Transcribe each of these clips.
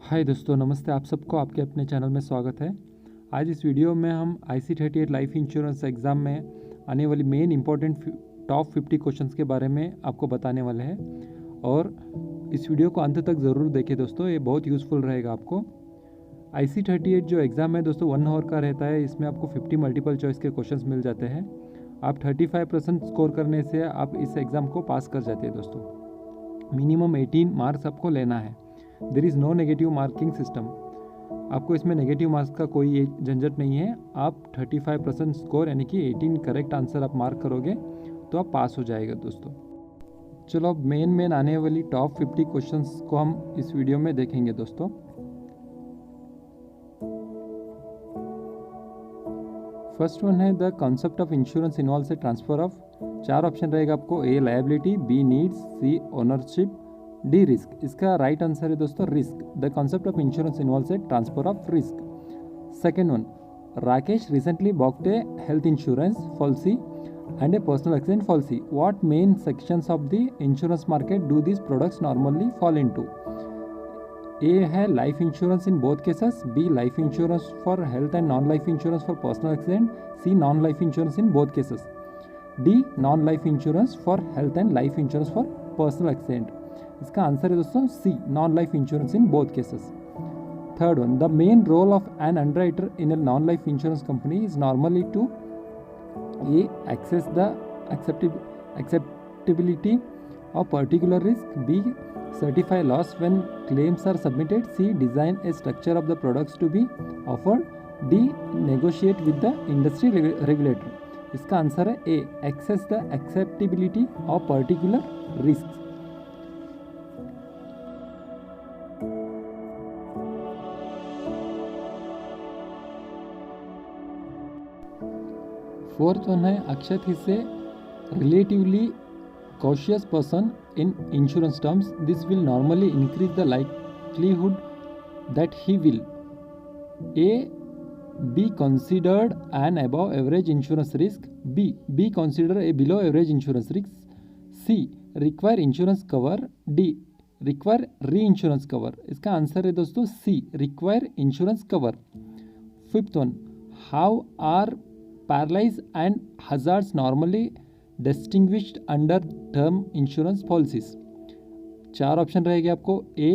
हाय दोस्तों, नमस्ते। आप सबको आपके अपने चैनल में स्वागत है। आज इस वीडियो में हम IC38 लाइफ इंश्योरेंस एग्ज़ाम में आने वाली मेन इंपॉर्टेंट टॉप 50 क्वेश्चंस के बारे में आपको बताने वाले हैं और इस वीडियो को अंत तक ज़रूर देखें दोस्तों, ये बहुत यूज़फुल रहेगा आपको। IC38 जो एग्ज़ाम है दोस्तों 1 आवर का रहता है। इसमें आपको 50 मल्टीपल चॉइस के क्वेश्चंस मिल जाते हैं। आप 35% स्कोर करने से आप इस एग्ज़ाम को पास कर जाते हैं दोस्तों। मिनिमम 18 मार्क्स आपको लेना है। There is no negative marking system. आपको इसमें नेगेटिव मार्क्स का कोई झंझट नहीं है। आप 35% स्कोर यानी कि 18 करेक्ट आंसर आप मार्क करोगे तो आप पास हो जाएगा दोस्तों। चलो अब मेन आने वाली टॉप 50 क्वेश्चंस को हम इस वीडियो में देखेंगे दोस्तों। फर्स्ट वन है the concept of insurance involves a transfer of. 4 option रहेगा आपको। A liability, B needs, C ownership, D risk. इसका राइट आंसर है दोस्तों risk. The concept of insurance involves a transfer of risk. Second one, Rakesh recently booked a health insurance policy and a personal accident policy. What main sections of the insurance market do this products normally fall into? ए है life insurance in both cases, B life insurance for health and non life insurance for personal accident, C non life insurance in both cases, D non life insurance for health and life insurance for personal accident. इसका answer है दोस्तों C non life insurance in both cases. Third one, the main role of an underwriter in a non life insurance company is normally to a assess the acceptability of particular risk, B certify loss when claims are submitted, C design a structure of the products to be offered, D negotiate with the industry regulator। इसका answer है ए access the acceptability of particular risks। Fourth one है अक्षत हिस्से relatively cautious person in insurance terms. This will normally increase the likelihood that he will A. be considered an above average insurance risk, B. be considered a below average insurance risk, C. require insurance cover, D. require reinsurance cover। इसका answer है दोस्तों C require insurance cover। Fifth one, how are paralysis and hazards normally distinguished under term insurance policies? 4 option रहेंगे आपको। A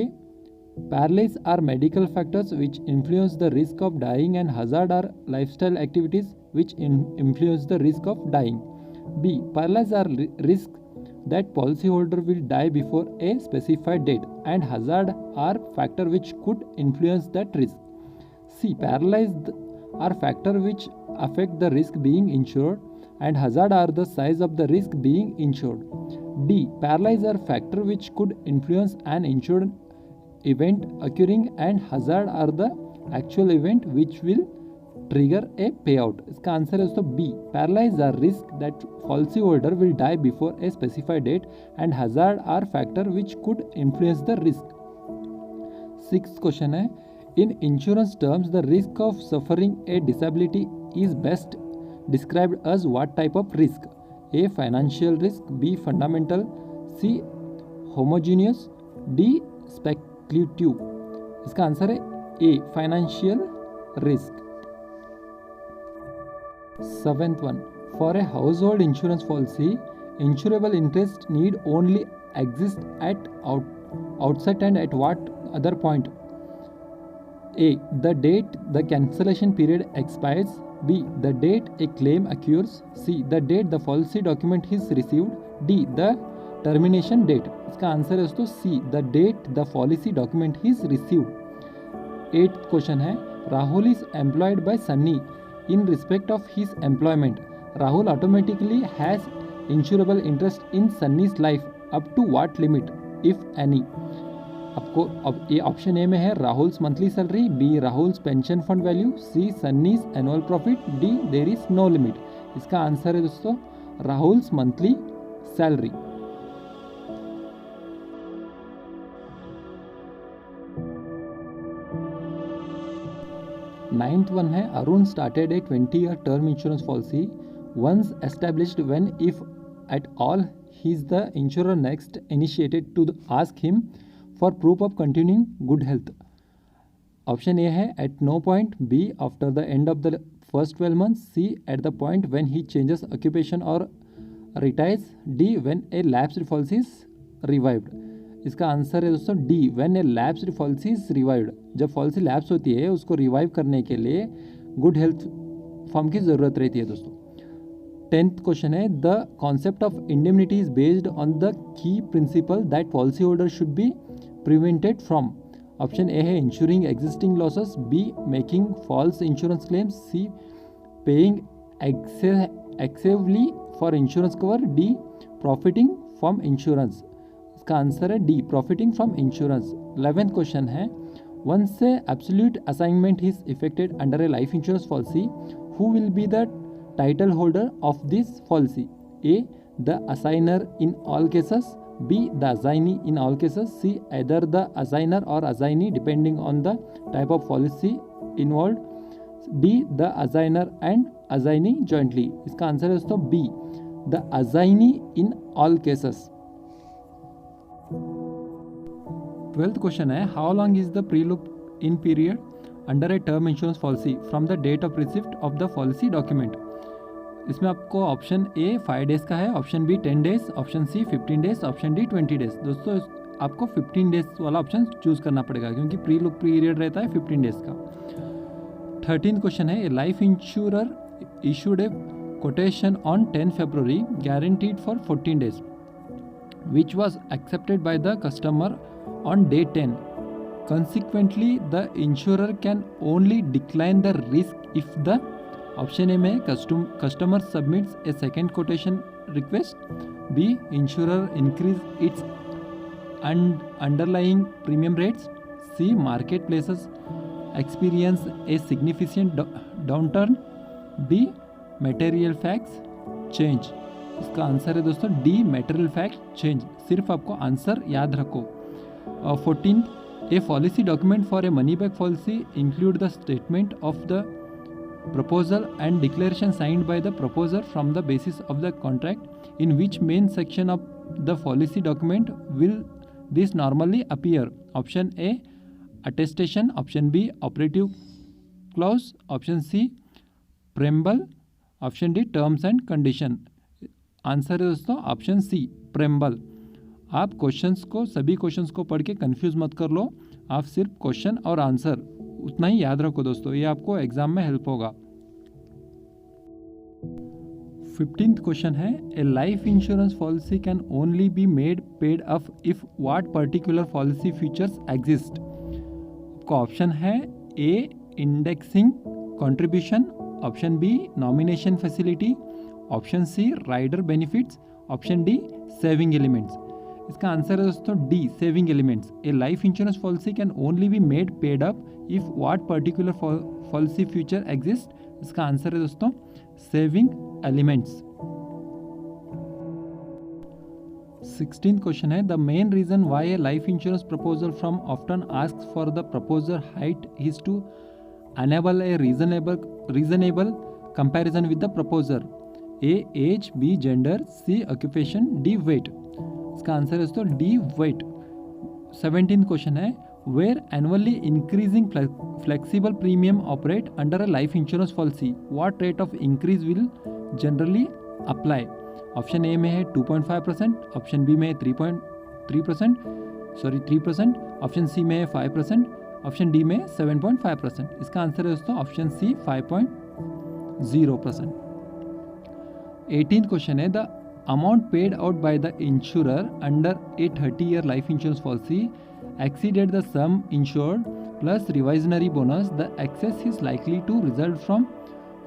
perils are medical factors which influence the risk of dying and hazard are lifestyle activities which influence the risk of dying. B perils are risk that policyholder will die before a specified date and hazard are factor which could influence that risk. C paralyzed are factor which affect the risk being insured and hazard are the size of the risk being insured. D paralyze are factor which could influence an insured event occurring and hazard are the actual event which will trigger a payout। इसका answer है दोस्तों B perils are risk that policy holder will die before a specified date and hazard are factor which could influence the risk. Sixth question है in insurance terms the risk of suffering a disability is best described as what type of risk? A financial risk, B fundamental, C homogeneous, D speculative. इसका answer है A financial risk. Seventh one, for a household insurance policy, insurable interest need only exist at outset and at what other point? A. the date the cancellation period expires, B. the date a claim occurs, C. the date the policy document is received, D. the termination date। इसका answer है दोस्तों C. the date the policy document is received। Eighth question है Rahul is employed by Sunny in respect of his employment. Rahul automatically has insurable interest in Sunny's life up to what limit, if any? आपको अब ये option A में है Rahul's monthly salary, B Rahul's pension fund value, C Sunny's annual profit, D there is no limit. इसका answer है दोस्तों Rahul's monthly salary. Ninth one है Arun started a 20-year term insurance policy once established when if at all he is the insurer next initiated to ask him for proof of continuing good health. Option A है at no point, B after the end of the first 12 months, C at the point when he changes occupation और retires, D when a lapsed policy is revived. इसका answer है दोस्तों D, when a lapsed policy is revived. जब policy lapse होती है उसको revive करने के लिए गुड हेल्थ फॉर्म की ज़रूरत रहती है दोस्तों। 10th क्वेश्चन है the concept of indemnity is based on the key principle that policy holder should be prevented from. Option A है insuring existing losses, B making false insurance claims, C paying excessively for insurance cover, D profiting from insurance. इसका answer है D, profiting from insurance. 11th question है once a absolute assignment is effected under a life insurance policy, who will be the title holder of this policy? A, the assigner in all cases, B, the assignee in all cases, C, either the assigner or assignee depending on the type of policy involved, D, the assigner and assignee jointly. इसका answer है दोस्तों B, the assignee in all cases. 12th question है how long is the pre-look in period under a term insurance policy from the date of receipt of the policy document? इसमें आपको option A 5 days का है, option B 10 days, option C 15 days, option D 20 days. दोस्तों आपको 15 days वाला option choose करना पड़ेगा क्योंकि प्री लुक पीरियड रहता है 15 डेज़ का। 13th क्वेश्चन है a life insurer issued A quotation on 10 February guaranteed for 14 days which was accepted by the customer on day 10. Consequently, the insurer can only decline the risk if the option A में customer submits a second quotation request, B insurer increase its underlying premium rates, C market places experience a significant downturn, D material facts change. इसका answer है दोस्तों D material fact change. सिर्फ आपको answer याद रखो। 14th A policy document for a money back policy include the statement of the proposal and declaration signed by the proposer from the basis of the contract, in which main section of the policy document will this normally appear? Option A attestation, option B operative clause, option C preamble, option D terms and condition. Answer है दोस्तों option सी preamble। आप questions को सभी questions को पढ़ के confuse मत कर लो, आप सिर्फ क्वेश्चन और आंसर उतना ही याद रखो दोस्तों, ये आपको एग्जाम में हेल्प होगा। 15th क्वेश्चन है a life insurance policy can only be made paid up if what particular policy features exist. आपका ऑप्शन है A indexing contribution, option B nomination facility, option C rider benefits, option D saving elements. इसका answer है दोस्तों D saving elements. A life insurance policy can only be made paid up if what particular policy feature exist. इसका answer है दोस्तों saving elements. 16th question है the main reason why a life insurance proposal from often asks for the proposer height is to enable a reasonable comparison with the proposer. A age, B gender, C occupation, D weight. इसका answer है दोस्तों D weight। 17th question है where annually increasing flexible premium operate under a life insurance policy, what rate of increase will generally apply? Option A में है 2.5%, option B में है 3%, option C में है 5%, ऑप्शन डी में 7.5%। इसका आंसर है दोस्तों ऑप्शन सी 5.0%। 18th क्वेश्चन है the amount paid out by the insurer under a 30-year life insurance policy exceeded the sum insured plus reversionary bonus, the excess is likely to result from.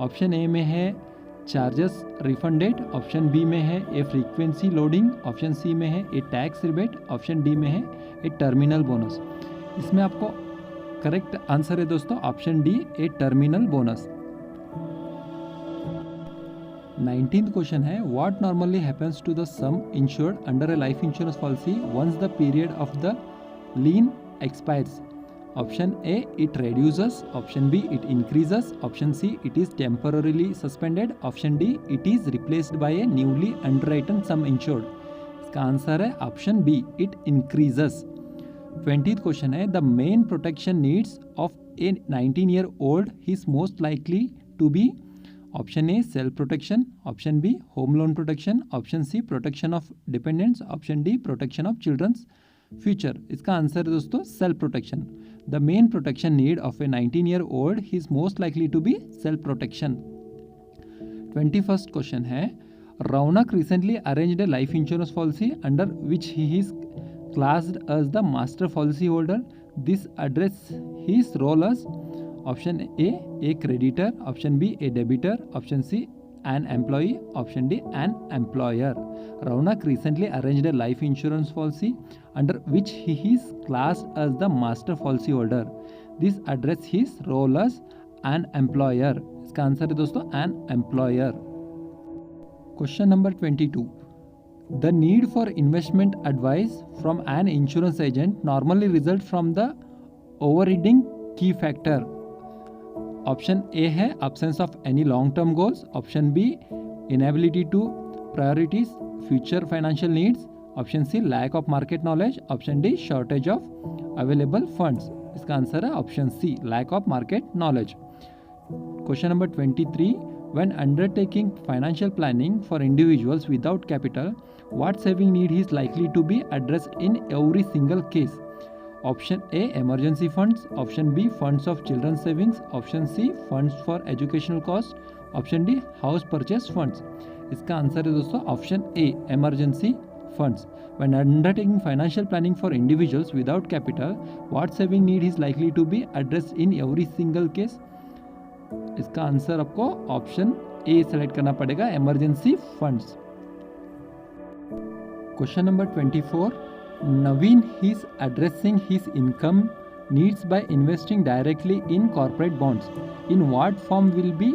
Option A में है charges refunded, option B में है a frequency loading, option C में है a tax rebate, option D में है ए terminal bonus. इसमें आपको करेक्ट आंसर है दोस्तों option D a terminal bonus. 19th question है what normally happens to the sum insured under a life insurance policy once the period of the lien expires. Option A it reduces, option B it increases, option C it is temporarily suspended, option D it is replaced by a newly underwritten sum insured। इसका answer है option B it increases। 20th question है, the main protection needs of a 19-year-old is most likely to be option A self protection, option B home loan protection, option C protection of dependants, option D protection of children's future. इसका answer है दोस्तों self protection. The main protection need of a 19-year-old is most likely to be self protection. 21st question है, Raunak recently arranged a life insurance policy under which he is classed as the master policy holder. This address his role as option A creditor, option B a debitor, option C an employee, option D an employer. Raunak recently arranged a life insurance policy under which he is classed as the master policy holder. This address his role as an employer. इसका answer है दोस्तों an employer. Question number 22. The need for investment advice from an insurance agent normally results from the overriding key factor. Option A है absence of any long-term goals. Option B inability to prioritize future financial needs. Option C lack of market knowledge. Option D shortage of available funds. इसका answer है option C lack of market knowledge. Question number 23. When undertaking financial planning for individuals without capital, what saving need is likely to be addressed in every single case? Option A emergency funds, option B funds of children's savings, option C funds for educational costs, option D house purchase funds. इसका answer है दोस्तों option A emergency funds. When undertaking financial planning for individuals without capital, what saving need is likely to be addressed in every single case? इसका answer आपको option A select करना पड़ेगा, emergency funds. Question number 24. Naveen is addressing his income needs by investing directly in corporate bonds. In what form will be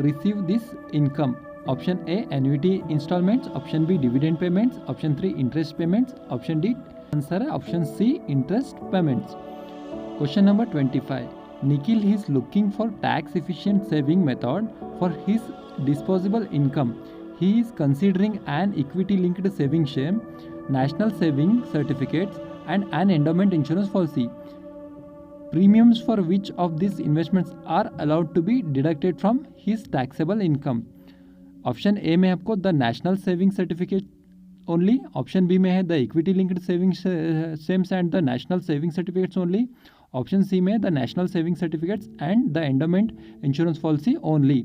receive this income? Option A annuity installments, option B dividend payments, option 3 interest payments, option D answer है option C interest payments. Question number 25. Nikhil is looking for tax efficient saving method for his disposable income. He is considering an equity linked saving scheme, national saving certificates and an endowment insurance policy. Premiums for which of these investments are allowed to be deducted from his taxable income? Option A में आपको the national saving certificate only, option B में है the equity linked saving schemes and the national saving certificates only, option C में the national saving certificates and the endowment insurance policy only.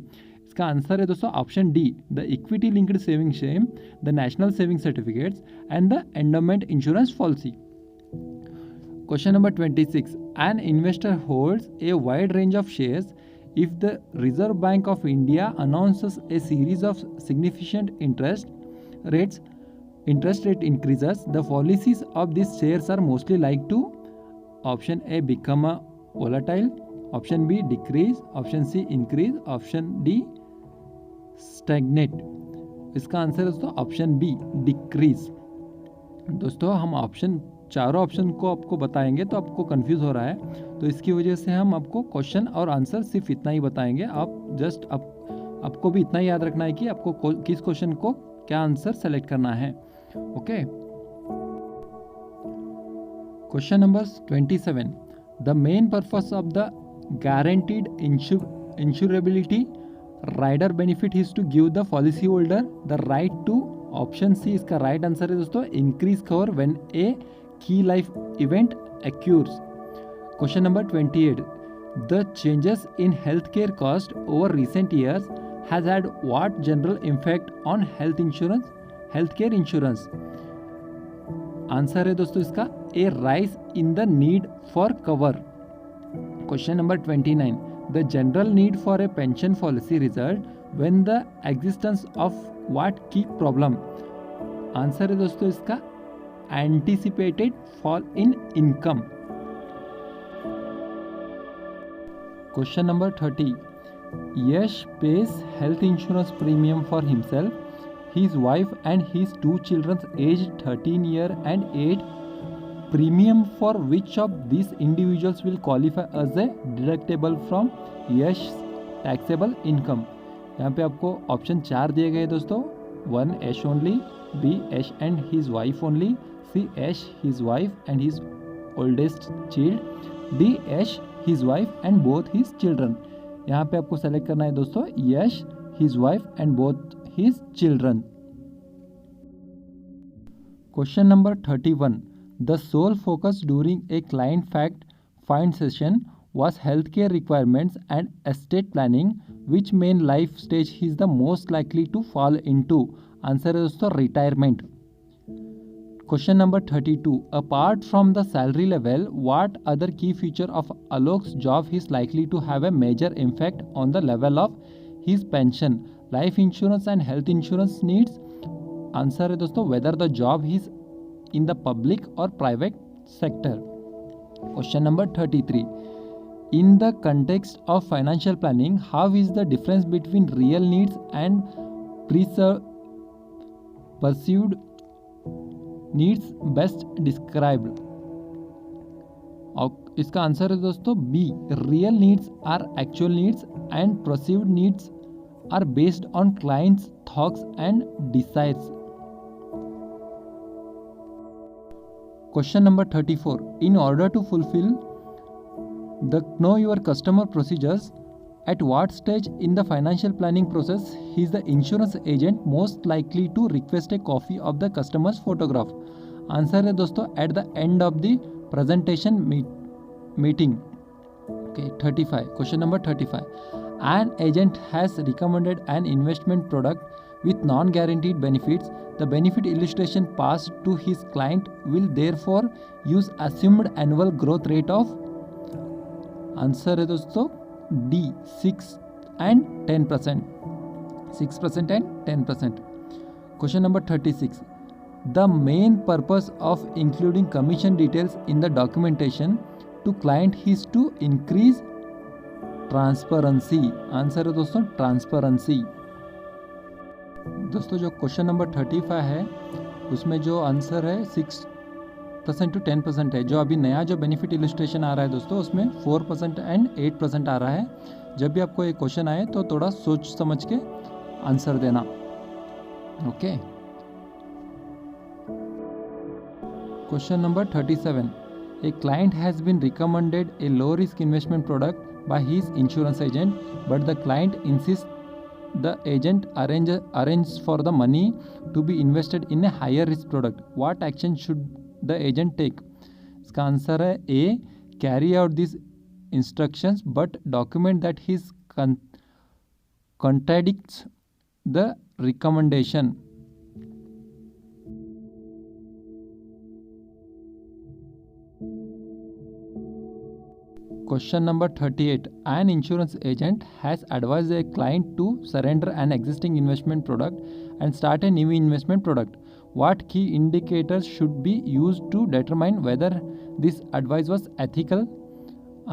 इसका answer है दोस्तों option D the equity linked saving scheme, the national saving certificates and the endowment insurance policy. Question number 26. An investor holds a wide range of shares. If the Reserve Bank of India announces a series of significant interest rate increases, the policies of these shares are mostly like to option A become a volatile, option B decrease, option C increase, option D stagnate. इसका answer है दोस्तों option be decrease. दोस्तों हम चारों option को आपको बताएंगे तो आपको कंफ्यूज हो रहा है, तो इसकी वजह से हम आपको क्वेश्चन और आंसर सिर्फ इतना ही बताएंगे। आप जस्ट आपको भी इतना ही याद रखना है कि आपको किस क्वेश्चन को क्या आंसर सेलेक्ट करना है। Okay, question number 27. The main purpose of the guaranteed insurability rider benefit is to give the policy holder the right to, option C इसका राइट आंसर है दोस्तों increase cover when a key life event occurs. Question number 28. The changes in healthcare cost over recent years has had what general impact on healthcare insurance? Answer है दोस्तों इसका a rise in the need for cover. Question number 29. The general need for a pension policy result when the existence of what key problem? Answer है दोस्तों इसका anticipated fall in income. Question number 30. Yash pays health insurance premium for himself, his wife and his 2 children aged 13 years and 8. Premium for which of these individuals will qualify as a deductible from Yash taxable income? यहाँ पे आपको option 4 दिए गए दोस्तों. 1 Yash only, B Yash and his wife only, C Yash, his wife and his oldest child, D Yash his wife and both his children। यहाँ पे आपको select करना है दोस्तों यश, his wife and both his children। Question number 31. The sole focus during a client fact find session was healthcare requirements and estate planning. Which main life stage he is the most likely to fall into? Answer है दोस्तों retirement। Question number 32. Apart from the salary level, what other key feature of Alok's job is likely to have a major impact on the level of his pension, life insurance and health insurance needs? Answer है दोस्तों whether the job is in the public और private sector. Question number 33। In the context of financial planning how is the difference between real needs and pursued needs best described? और इसका answer है दोस्तों B, real needs are actual needs and pursued needs are based on clients' thoughts and desires. Question number 34. In order to fulfill the know your customer procedures, at what stage in the financial planning process is the insurance agent most likely to request a copy of the customer's photograph? Answer है दोस्तों at the end of the presentation meeting. Okay, 35. Question number 35. An agent has recommended an investment product with non-guaranteed benefits. The benefit illustration passed to his client will therefore use assumed annual growth rate of, answer है दोस्तों D, 6 and 10%. 6% and 10%. Question number 36. The main purpose of including commission details in the documentation to client is to increase transparency. Answer है दोस्तों transparency. दोस्तों जो question number 35 है उसमें जो answer है 6% to 10% है। जो अभी नया जो बेनिफिट इलस्ट्रेशन आ रहा है दोस्तों उसमें 4% एंड 8% आ रहा है। जब भी आपको ये क्वेश्चन आए तो थोड़ा सोच समझ के आंसर देना। Okay. Question number 37। A client has been recommended a low risk investment product by his insurance agent, but the client insists the agent arranges for the money to be invested in a higher risk product. What action should the agent take? इसका answer है A, carry out these instructions but document that his contradicts the recommendation. Question number 38. An insurance agent has advised a client to surrender an existing investment product and start a new investment product. What key indicators should be used to determine whether this advice was ethical?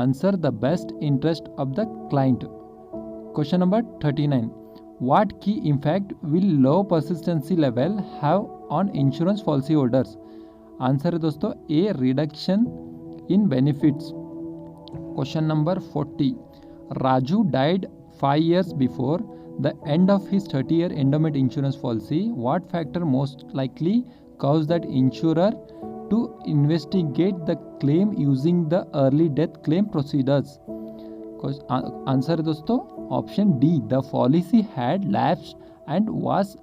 Answer the best interest of the client. Question number 39. What key impact will low persistency level have on insurance policyholders? Answer है दोस्तों A, reduction in benefits. Question number 40. Raju died 5 years before the end of his 30-year endowment insurance policy. What factor most likely caused that insurer to investigate the claim using the early death claim procedures? Answer है दोस्तों option D. The policy had lapsed and was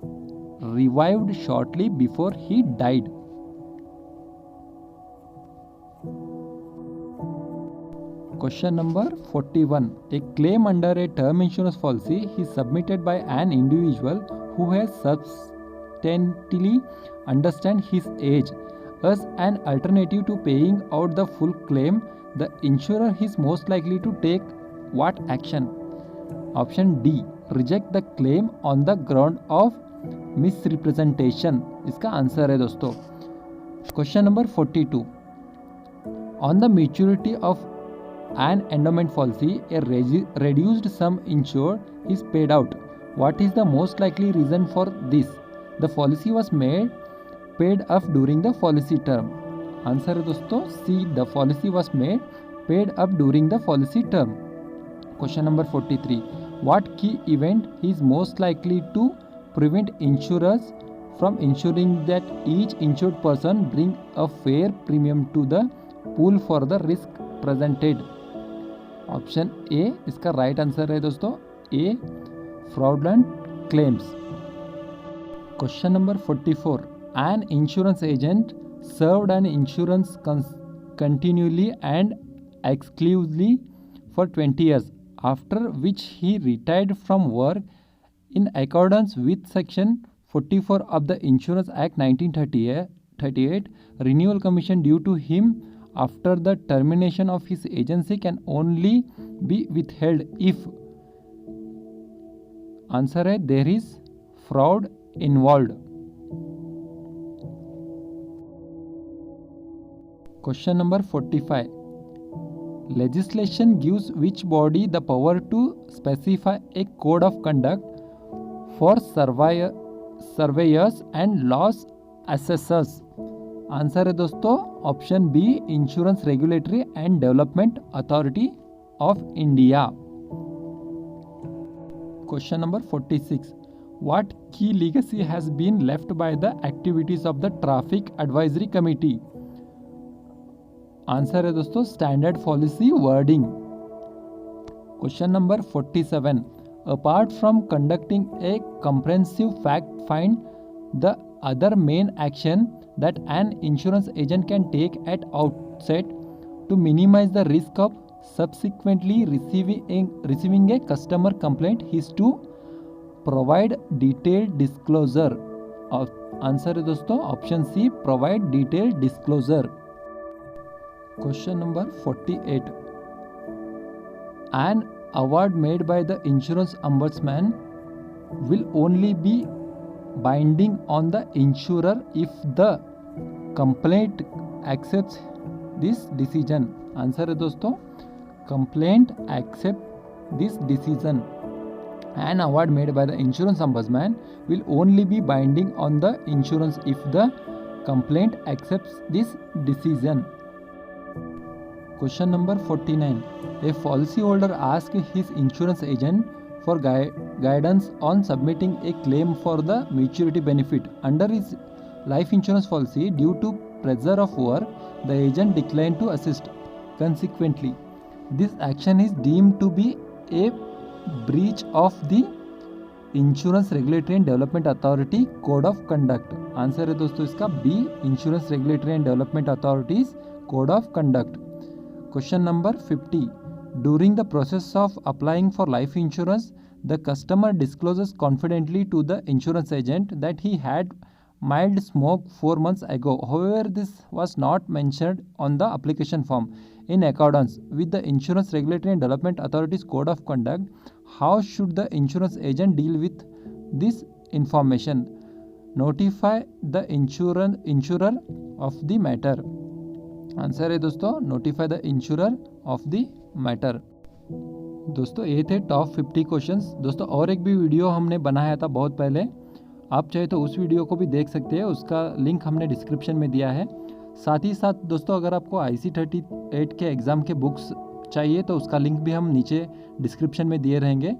revived shortly before he died. Question number 41. A claim under a term insurance policy is submitted by an individual who has substantially understand his age. As an alternative to paying out the full claim, the insurer is most likely to take what action? Option D. Reject the claim on the ground of misrepresentation. इसका answer है दोस्तों। Question number 42. On the maturity of an endowment policy, a reduced sum insured is paid out. What is the most likely reason for this? The policy was paid up during the policy term. Answer है दोस्तों C. The policy was paid up during the policy term. Question number 43. What key event is most likely to prevent insurers from ensuring that each insured person bring a fair premium to the pool for the risk presented? Option A इसका right answer है दोस्तों, ए fraudulent claims. Question number 44. An insurance agent served an insurance continually and exclusively for 20 years, after which he retired from work in accordance with Section 44 of the Insurance Act 1938. Renewal commission due to him after the termination of his agency can only be withheld if answer है there is fraud involved. Question number 45. Legislation gives which body the power to specify a code of conduct for surveyors and loss assessors? Answer है दोस्तों option B, insurance regulatory and development authority of India. Question number 46. What key legacy has been left by the activities of the Traffic Advisory Committee? Answer है दोस्तों standard policy wording. Question number 47. Apart from conducting a comprehensive fact find, the other main action that an insurance agent can take at outset to minimize the risk of subsequently receiving a customer complaint is to provide detailed disclosure. Answer है दोस्तों option C, provide detailed disclosure. Question number 48. An award made by the insurance ombudsman will only be binding on the insurer if the complaint accepts this decision. Answer है दोस्तों complaint accept this decision. An award made by the insurance ombudsman will only be binding on the insurance if the complaint accepts this decision. Question number 49. A policyholder asks his insurance agent for guidance on submitting a claim for the maturity benefit. Under his life insurance policy, due to pressure of work, the agent declined to assist. Consequently, this action is deemed to be a breach of the insurance regulatory and development authority code of conduct. Answer है दोस्तों इसका B, insurance regulatory and development authorities code of conduct. Question number 50. During the process of applying for life insurance, the customer discloses confidently to the insurance agent that he had mild smoke 4 months ago. However, this was not mentioned on the application form. In accordance with the Insurance Regulatory and Development Authority's Code of Conduct, how should the insurance agent deal with this information? Notify the insurer of the matter. Answer है दोस्तों notify the insurer of the matter. दोस्तों ये थे top 50 questions. दोस्तों और एक भी video हमने बनाया था बहुत पहले, आप चाहे तो उस वीडियो को भी देख सकते हैं, उसका लिंक हमने डिस्क्रिप्शन में दिया है. साथ ही साथ दोस्तों अगर आपको IC38 के एग्ज़ाम के बुक्स चाहिए तो उसका लिंक भी हम नीचे डिस्क्रिप्शन में दिए रहेंगे,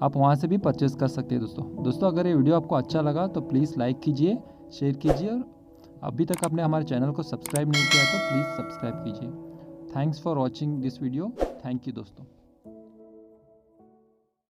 आप वहाँ से भी परचेज़ कर सकते हैं. दोस्तों अगर ये वीडियो आपको अच्छा लगा तो प्लीज़ लाइक कीजिए, शेयर कीजिए, और अभी तक आपने हमारे चैनल को सब्सक्राइब नहीं किया तो प्लीज़ सब्सक्राइब कीजिए. Thanks for watching this video. Thank you दोस्तों.